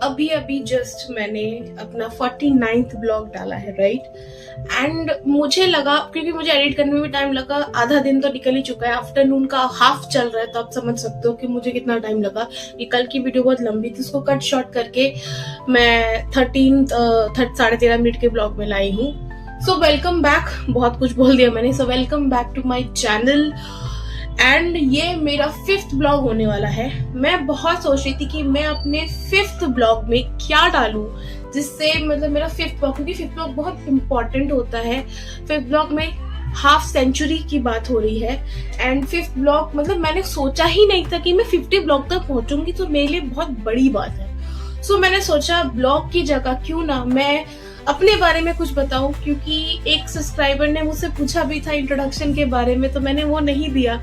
अभी अभी जस्ट मैंने अपना 49th ब्लॉग डाला है, राइट। एंड मुझे लगा, क्योंकि मुझे एडिट करने में भी टाइम लगा, आधा दिन तो निकल ही चुका है, आफ्टरनून का हाफ चल रहा है, तो आप समझ सकते हो कि मुझे कितना टाइम लगा। ये कल की वीडियो बहुत लंबी थी, उसको कट शॉर्ट करके मैं 13.5 मिनट के ब्लॉग में लाई हूँ। वेलकम बैक, बहुत कुछ बोल दिया मैंने। Welcome back to my channel and ये मेरा 5th ब्लॉग होने वाला है। मैं बहुत सोच रही थी कि मैं अपने 5th ब्लॉग में क्या डालूं जिससे मतलब मेरा 5th ब्लॉग, क्योंकि 5th ब्लॉग बहुत इंपॉर्टेंट होता है। 5th ब्लॉग में हाफ सेंचुरी की बात हो रही है एंड 5th ब्लॉग मतलब मैंने सोचा ही नहीं था कि मैं 50 ब्लॉग तक पहुंचूंगी, तो मेरे लिए बहुत बड़ी बात है। मैंने सोचा ब्लॉग की जगह क्यों ना मैं अपने बारे में कुछ बताऊं, क्योंकि एक सब्सक्राइबर ने मुझसे पूछा भी था इंट्रोडक्शन के बारे में, तो मैंने वो नहीं दिया।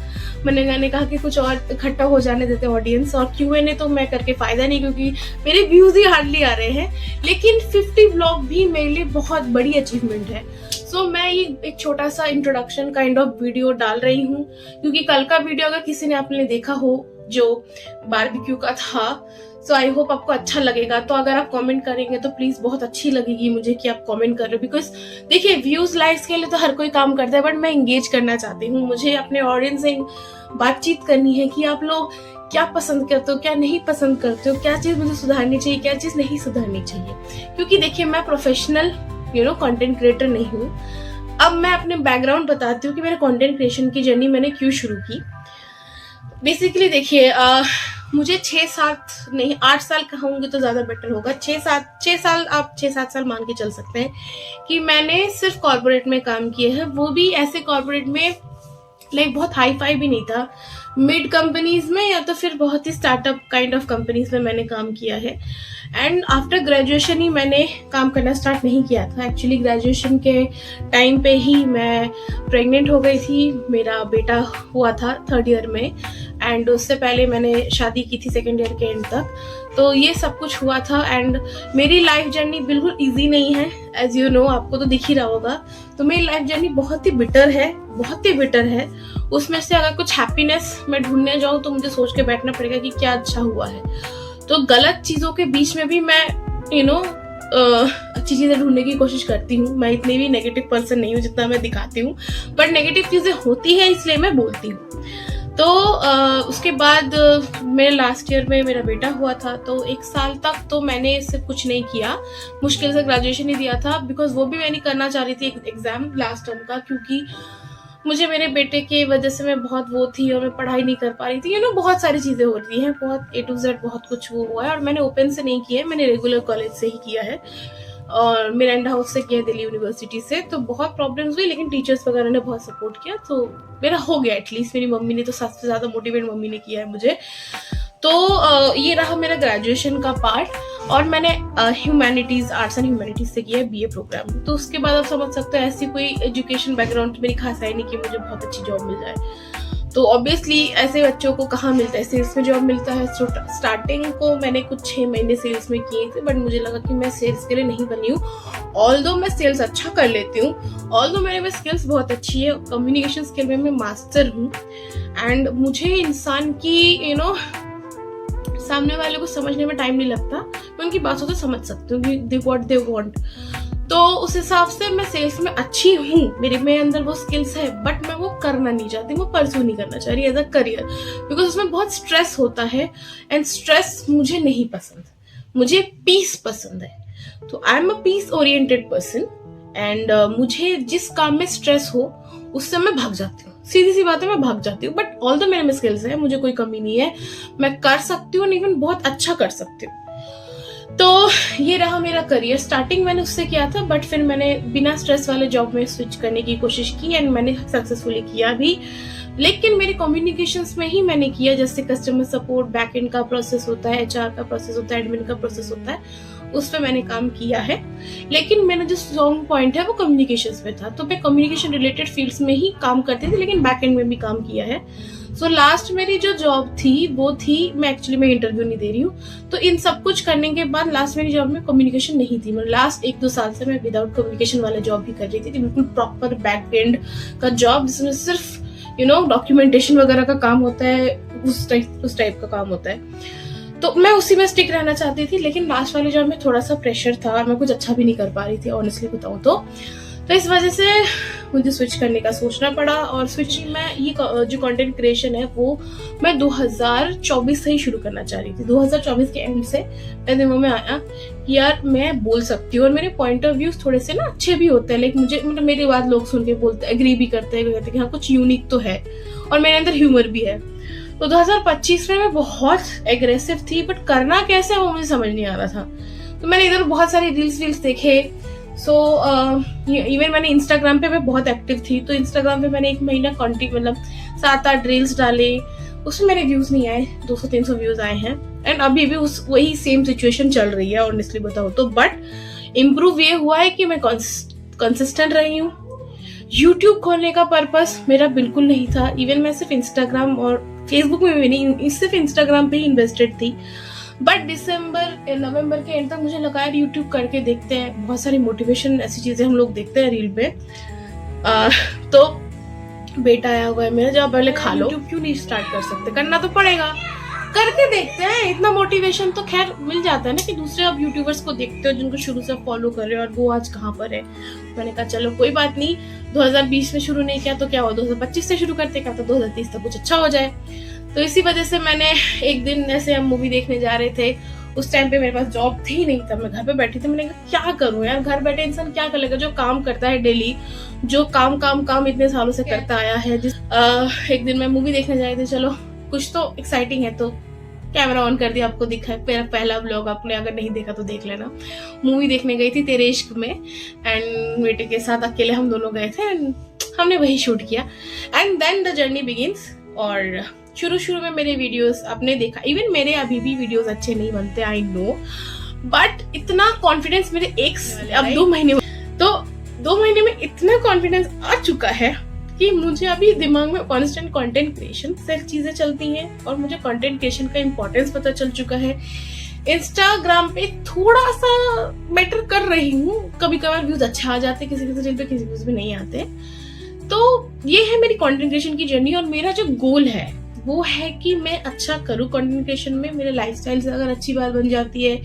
मैंने कहा कि कुछ और इकट्ठा हो जाने देते ऑडियंस, और Q&A तो मैं करके फायदा नहीं, क्योंकि मेरे व्यूज ही हार्डली आ रहे हैं। लेकिन 50 ब्लॉग भी मेरे लिए बहुत बड़ी अचीवमेंट है। मैं ये एक छोटा सा इंट्रोडक्शन काइंड ऑफ वीडियो डाल रही हूँ, क्योंकि कल का वीडियो अगर किसी ने आपने देखा हो जो बारबेक्यू का था, आई होप आपको अच्छा लगेगा। तो अगर आप कमेंट करेंगे तो प्लीज बहुत अच्छी लगेगी मुझे कि आप कमेंट कर रहे हो, बिकॉज देखिए व्यूज लाइक्स के लिए तो हर कोई काम करता है, बट मैं एंगेज करना चाहती हूँ। मुझे अपने ऑडियंस से बातचीत करनी है कि आप लोग क्या पसंद करते हो, क्या नहीं पसंद करते हो, क्या चीज मुझे सुधारनी चाहिए, क्या चीज नहीं सुधारनी चाहिए। क्योंकि देखिए मैं प्रोफेशनल कंटेंट क्रिएटर नहीं हूँ। अब मैं अपने बैकग्राउंड बताती हूँ कि मेरे कंटेंट क्रिएशन की जर्नी मैंने क्यों शुरू की। बेसिकली देखिए मुझे 8 साल कहूंगी तो ज्यादा बेटर होगा। 6 साल आप 6-7 साल मान के चल सकते हैं कि मैंने सिर्फ कॉर्पोरेट में काम किया है। वो भी ऐसे कॉर्पोरेट में लाइक बहुत हाई फाई भी नहीं था, मिड कंपनीज में या तो फिर बहुत ही स्टार्टअप काइंड ऑफ कंपनीज में मैंने काम किया है। एंड आफ्टर ग्रेजुएशन ही मैंने काम करना स्टार्ट नहीं किया था। एक्चुअली ग्रेजुएशन के टाइम पे ही मैं प्रेग्नेंट हो गई थी, मेरा बेटा हुआ था 3rd ईयर में, एंड उससे पहले मैंने शादी की थी 2nd ईयर के एंड तक। तो ये सब कुछ हुआ था एंड मेरी लाइफ जर्नी बिल्कुल इजी नहीं है, एज यू नो, आपको तो दिख ही रहा होगा। तो मेरी लाइफ जर्नी बहुत ही बिटर है, बहुत ही बिटर है। उसमें से अगर कुछ हैप्पीनेस मैं ढूंढने जाऊं तो मुझे सोच के बैठना पड़ेगा कि क्या अच्छा हुआ है। तो गलत चीजों के बीच में भी मैं अच्छी चीजें ढूंढने की कोशिश करती हूँ। मैं इतनी भी नेगेटिव पर्सन नहीं हूँ जितना मैं दिखाती हूँ, बट नेगेटिव चीजें होती है इसलिए मैं बोलती हूँ। तो उसके बाद मेरे लास्ट ईयर में मेरा बेटा हुआ था, तो 1 साल तक तो मैंने सिर्फ कुछ नहीं किया, मुश्किल से ग्रेजुएशन ही दिया था, बिकॉज वो भी मैंने करना चाह रही थी एग्जाम लास्ट टर्म का, क्योंकि मुझे मेरे बेटे की वजह से मैं बहुत वो थी और मैं पढ़ाई नहीं कर पा रही थी। बहुत सारी चीजें हो रही हैं, बहुत A to Z बहुत कुछ वो हुआ है। और मैंने ओपन से नहीं किया है, मैंने रेगुलर कॉलेज से ही किया है और मिरांडा हाउस से किया, दिल्ली यूनिवर्सिटी से। तो बहुत प्रॉब्लम्स हुई, लेकिन टीचर्स वगैरह ने बहुत सपोर्ट किया, तो मेरा हो गया एटलीस्ट। मेरी मम्मी ने तो सबसे ज्यादा मोटिवेट मम्मी ने किया है मुझे। तो ये रहा मेरा ग्रेजुएशन का पार्ट, और मैंने ह्यूमैनिटीज, आर्ट्स एंड ह्यूमैनिटीज से किया BA प्रोग्राम। तो उसके बाद आप समझ सकते हो ऐसी कोई एजुकेशन बैकग्राउंड मेरी खास है नहीं कि मुझे बहुत अच्छी जॉब मिल जाए। तो ऑब्वियसली ऐसे बच्चों को कहाँ मिलता है, सेल्स में जॉब मिलता है। स्टार्टिंग को मैंने कुछ 6 महीने सेल्स में किए थे, बट मुझे लगा कि मैं सेल्स के लिए नहीं बनी हूँ। ऑल्दो मैं सेल्स अच्छा कर लेती हूँ, ऑल्दो मेरे में स्किल्स बहुत अच्छी है, कम्युनिकेशन स्किल में मैं मास्टर हूँ, एंड मुझे इंसान की सामने वाले को समझने में टाइम नहीं लगता। मैं उनकी बातों से समझ सकती हूँ कि दे व्हाट दे वांट। तो उस हिसाब से मैं सेल्स में अच्छी हूँ, मेरे में अंदर वो स्किल्स है, बट मैं वो करना नहीं चाहती, वो परस्यू नहीं करना चाह रही एज अ करियर, बिकॉज उसमें बहुत स्ट्रेस होता है एंड स्ट्रेस मुझे नहीं पसंद, मुझे पीस पसंद है। तो I am a peace oriented person and मुझे जिस काम में स्ट्रेस हो उससे मैं भाग जाती हूँ, सीधी सी बात है, मैं भाग जाती हूँ। बट ऑल द मेरे में स्किल्स है, मुझे कोई कमी नहीं है, मैं कर सकती हूँ, इवन बहुत अच्छा कर सकती हूँ। तो ये रहा मेरा करियर। स्टार्टिंग मैंने उससे किया था, बट फिर मैंने बिना स्ट्रेस वाले जॉब में स्विच करने की कोशिश की एंड मैंने सक्सेसफुली किया भी। लेकिन मेरे कम्युनिकेशंस में ही मैंने किया, जैसे कस्टमर सपोर्ट, बैक एंड का प्रोसेस होता है, HR का प्रोसेस होता है, एडमिन का प्रोसेस होता है, उस पर मैंने काम किया है। लेकिन मेरा जो स्ट्रॉन्ग पॉइंट है वो कम्युनिकेशंस में था, तो मैं कम्युनिकेशन रिलेटेड फील्ड्स में ही काम करती थी, लेकिन बैक एंड में भी काम किया है। लास्ट मेरी जो जॉब थी वो थी, मैं एक्चुअली मैं इंटरव्यू नहीं दे रही हूँ, तो इन सब कुछ करने के बाद लास्ट मेरी जॉब में कम्युनिकेशन नहीं थी। मतलब लास्ट 1-2 साल से मैं विदाउट कम्युनिकेशन वाला जॉब भी कर रही थी, बिल्कुल प्रॉपर बैक एंड का जॉब, जिसमें सिर्फ डॉक्यूमेंटेशन वगैरह का काम होता है, उस टाइप का काम होता है। तो मैं उसी में स्टिक रहना चाहती थी, लेकिन लास्ट वाले जॉब में थोड़ा सा प्रेशर था और मैं कुछ अच्छा भी नहीं कर पा रही थी ऑनेस्टली बताऊँ तो इस वजह से मुझे स्विच करने का सोचना पड़ा। और स्विचिंग मैं ये जो कंटेंट क्रिएशन है वो मैं 2024 से ही शुरू करना चाह रही थी। 2024 के एंड से मेरे दिमाग में आया कि यार मैं बोल सकती हूँ और मेरे पॉइंट ऑफ व्यूज थोड़े से ना अच्छे भी होते हैं, लेकिन मुझे मतलब मेरी बात लोग सुन के बोलते एग्री भी करते हैं, कहते हैं कि हाँ कुछ यूनिक तो है और मेरे अंदर ह्यूमर भी है। तो 2025 में मैं बहुत एग्रेसिव थी, बट करना कैसे है वो मुझे समझ नहीं आ रहा था। तो मैंने इधर बहुत सारे रील्स देखे। इवन मैंने इंस्टाग्राम पे मैं बहुत एक्टिव थी, तो इंस्टाग्राम पे मैंने 1 महीना कंटिन्यू मतलब 7-8 रील्स डाले, उसमें मेरे व्यूज नहीं आए, 200-300 व्यूज आए हैं। एंड अभी भी वही सेम सिचुएशन चल रही है ऑनेस्टली बताओ तो। बट इम्प्रूव ये हुआ है कि मैं कंसिस्टेंट रही हूँ। यूट्यूब खोलने का पर्पस मेरा बिल्कुल नहीं था, इवन मैं सिर्फ इंस्टाग्राम और फेसबुक में भी नहीं, सिर्फ इंस्टाग्राम पे ही इन्वेस्टेड थी। बट नवंबर के एंड तक मुझे लगा यार यूट्यूब करके देखते हैं, बहुत सारी मोटिवेशन ऐसी चीजें हम लोग देखते हैं रील पे। तो बेटा आया हुआ है मेरा, जब पहले खा लो, यूट्यूब क्यों नहीं स्टार्ट कर सकते, करना तो पड़ेगा, करके देखते हैं। इतना मोटिवेशन तो खैर मिल जाता है ना कि दूसरे आप यूट्यूबर्स को देखते हो जिनको शुरू से फॉलो कर रहे हो और वो आज कहाँ पर है। मैंने कहा चलो कोई बात नहीं, 2020 में शुरू नहीं किया तो क्या हुआ, 2025 से शुरू करते, क्या तो 2030 तक कुछ अच्छा हो जाए। तो इसी वजह से मैंने एक दिन ऐसे हम मूवी देखने जा रहे थे, उस टाइम पे मेरे पास जॉब थी नहीं, तब मैं घर पे बैठी थी। मैंने कहा क्या करूं यार, घर बैठे इंसान क्या कर लेगा, जो काम करता है डेली, जो काम इतने सालों से करता आया है। एक दिन मैं मूवी देखने जा रही थी, चलो कुछ तो एक्साइटिंग है, तो कैमरा ऑन कर दिया, आपको दिखा है मेरा पहला व्लॉग, आपने अगर नहीं देखा तो देख लेना। मूवी देखने गई थी तेरे इश्क में, एंड बेटे के साथ अकेले हम दोनों गए थे एंड हमने वही शूट किया। And then the journey begins. और शुरू में मेरे वीडियोस आपने देखा, इवन मेरे अभी भी वीडियोस अच्छे नहीं बनते, आई नो, बट इतना कॉन्फिडेंस मेरे अब 2 महीने, तो 2 महीने में इतना कॉन्फिडेंस आ चुका है कि मुझे अभी दिमाग में कांस्टेंट कंटेंट क्रिएशन से चीजें चलती हैं और मुझे कंटेंट क्रिएशन का इंपॉर्टेंस पता चल चुका है। इंस्टाग्राम पे थोड़ा सा बेटर कर रही हूँ, कभी कभार व्यूज अच्छा आ जाते, किसी रील पे किसी व्यूज भी नहीं आते। तो ये है मेरी कंटेंट क्रिएशन की जर्नी, और मेरा जो गोल है वो है कि मैं अच्छा करूँ कंटेंट क्रिएशन में। मेरे लाइफस्टाइल से अगर अच्छी बात बन जाती है,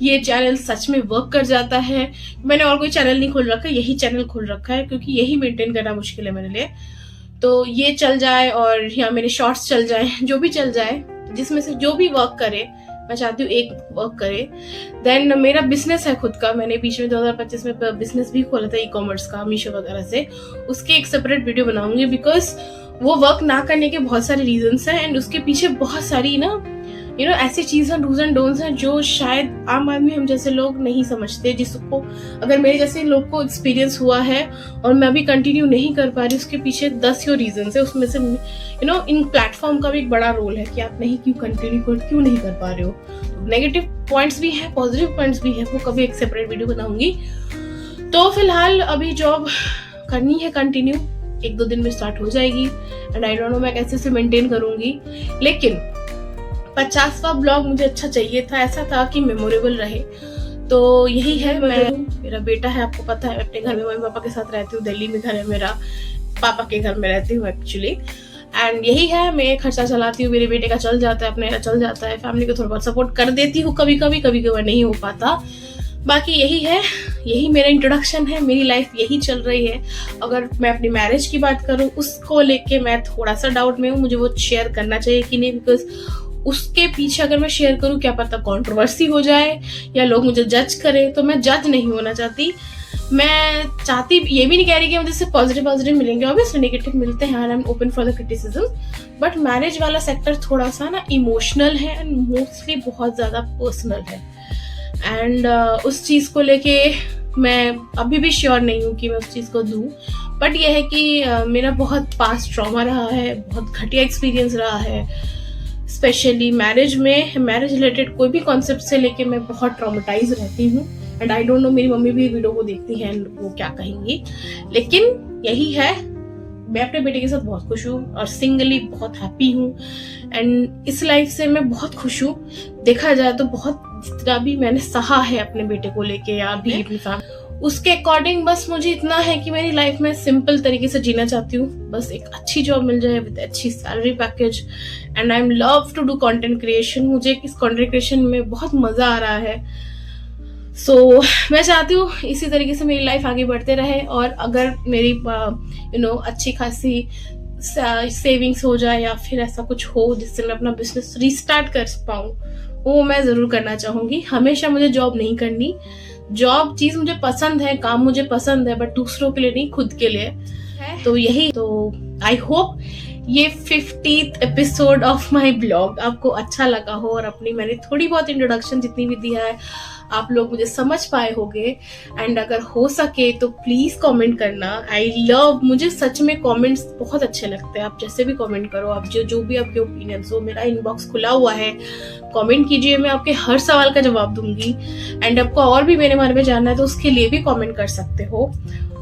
ये चैनल सच में वर्क कर जाता है, मैंने और कोई चैनल नहीं खोल रखा, यही चैनल खोल रखा है क्योंकि यही मेंटेन करना मुश्किल है मेरे लिए। तो ये चल जाए और या मेरे शॉर्ट्स चल जाए, जो भी चल जाए, जिसमें से जो भी वर्क करे, मैं चाहती हूँ एक वर्क करे। देन मेरा बिजनेस है खुद का, मैंने बीच में 2025 में बिजनेस भी खोला था ई-कॉमर्स का, मीशो वगैरह से, उसके एक सेपरेट वीडियो बनाऊंगी, बिकॉज वो वर्क ना करने के बहुत सारे रीजंस हैं एंड उसके पीछे बहुत सारी ऐसी चीजें, डूज एंड डोंट्स हैं जो शायद आम आदमी हम जैसे लोग नहीं समझते, जिसको अगर मेरे जैसे लोग को एक्सपीरियंस हुआ है और मैं अभी कंटिन्यू नहीं कर पा रही, उसके पीछे 10 रीजंस है। उसमें से इन प्लेटफॉर्म का भी एक बड़ा रोल है कि आप क्यों नहीं कर पा रहे हो। नेगेटिव पॉइंट्स भी है, पॉजिटिव पॉइंट्स भी है, वो कभी एक सेपरेट वीडियो बनाऊंगी। तो फिलहाल अभी जॉब करनी है कंटिन्यू, 1-2 दिन में स्टार्ट हो जाएगी एंड आई डोंट नो मैं कैसे से मेंटेन करूंगी। लेकिन 50वां ब्लॉग मुझे अच्छा चाहिए था, ऐसा था कि मेमोरेबल रहे। तो यही है, मेरा बेटा है, आपको पता है, अपने घर में मम्मी पापा के साथ रहती हूँ, दिल्ली में घर है मेरा, पापा के घर में रहती हूँ एक्चुअली। एंड यही है, मैं खर्चा चलाती हूँ, मेरे बेटे का चल जाता है, अपने चल जाता है, फैमिली को थोड़ा बहुत सपोर्ट कर देती हूँ, कभी कभी नहीं हो पाता। बाकी यही है, यही मेरा इंट्रोडक्शन है, मेरी लाइफ यही चल रही है। अगर मैं अपनी मैरिज की बात करूँ, उसको लेके मैं थोड़ा सा डाउट में हूँ, मुझे वो शेयर करना चाहिए कि नहीं, बिकॉज उसके पीछे अगर मैं शेयर करूँ क्या पता कंट्रोवर्सी हो जाए या लोग मुझे जज करें, तो मैं जज नहीं होना चाहती। मैं चाहती, ये भी नहीं कह रही कि मुझे सिर्फ पॉजिटिव मिलेंगे, ऑब्वियसली नेगेटिव मिलते हैं, I am open for the criticism, but marriage वाला सेक्टर थोड़ा सा ना इमोशनल है एंड मोस्टली बहुत ज्यादा पर्सनल है। एंड उस चीज को लेके मैं अभी भी श्योर नहीं हूँ कि मैं उस चीज को दूं, बट यह है कि मेरा बहुत पास्ट ट्रॉमा रहा है, बहुत घटिया एक्सपीरियंस रहा है, स्पेशली मैरिज रिलेटेड कोई भी कॉन्सेप्ट से लेके मैं बहुत ट्रॉमेटाइज रहती हूँ। एंड आई डोंट नो, मेरी मम्मी भी वीडियो को देखती हैं, वो क्या कहेंगी, लेकिन यही है, मैं अपने बेटे के साथ बहुत खुश हूँ और सिंगली बहुत हैप्पी हूँ। एंड इस लाइफ से मैं बहुत खुश हूँ। देखा जाए तो बहुत जितना भी मैंने सहा है अपने बेटे को लेके या भी अपनी फैमिली, उसके अकॉर्डिंग बस मुझे इतना है कि मेरी लाइफ में सिंपल तरीके से जीना चाहती हूँ, बस एक अच्छी जॉब मिल जाए विद अच्छी salary package, and I am love to do content creation. मुझे इस कंटेंट क्रिएशन में बहुत मजा आ रहा है। मैं चाहती हूँ इसी तरीके से मेरी लाइफ आगे बढ़ते रहे, और अगर मेरी अच्छी खासी सेविंग्स हो जाए या फिर ऐसा कुछ हो जिससे मैं अपना बिजनेस रिस्टार्ट कर पाऊँ, वो मैं जरूर करना चाहूंगी। हमेशा मुझे जॉब नहीं करनी। जॉब चीज मुझे पसंद है, काम मुझे पसंद है, बट दूसरों के लिए नहीं, खुद के लिए है। तो यही, तो आई होप ये 50th episode of my blog आपको अच्छा लगा हो, और अपनी मैंने थोड़ी बहुत इंट्रोडक्शन जितनी भी दिया है आप लोग मुझे समझ पाए होंगे। एंड अगर हो सके तो प्लीज कमेंट करना। आई लव, मुझे सच में कमेंट्स बहुत अच्छे लगते हैं। आप जैसे भी कमेंट करो, आप जो भी आपके ओपिनियंस हो, मेरा इनबॉक्स खुला हुआ है, कमेंट कीजिए, मैं आपके हर सवाल का जवाब दूंगी। एंड आपको और भी मेरे बारे में जानना है तो उसके लिए भी कमेंट कर सकते हो।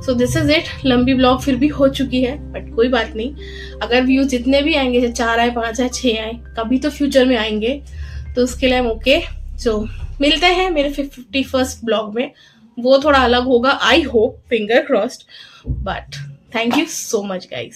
So this is it. लंबी ब्लॉग फिर भी हो चुकी है, बट कोई बात नहीं। अगर व्यूज जितने भी आएंगे, 4 आए, 5 आए, 6 आए, कभी तो फ्यूचर में आएंगे, तो उसके लिए हम ओके। सो मिलते हैं मेरे 51st ब्लॉग में। वो थोड़ा अलग होगा, I hope, finger crossed. But thank you so much guys.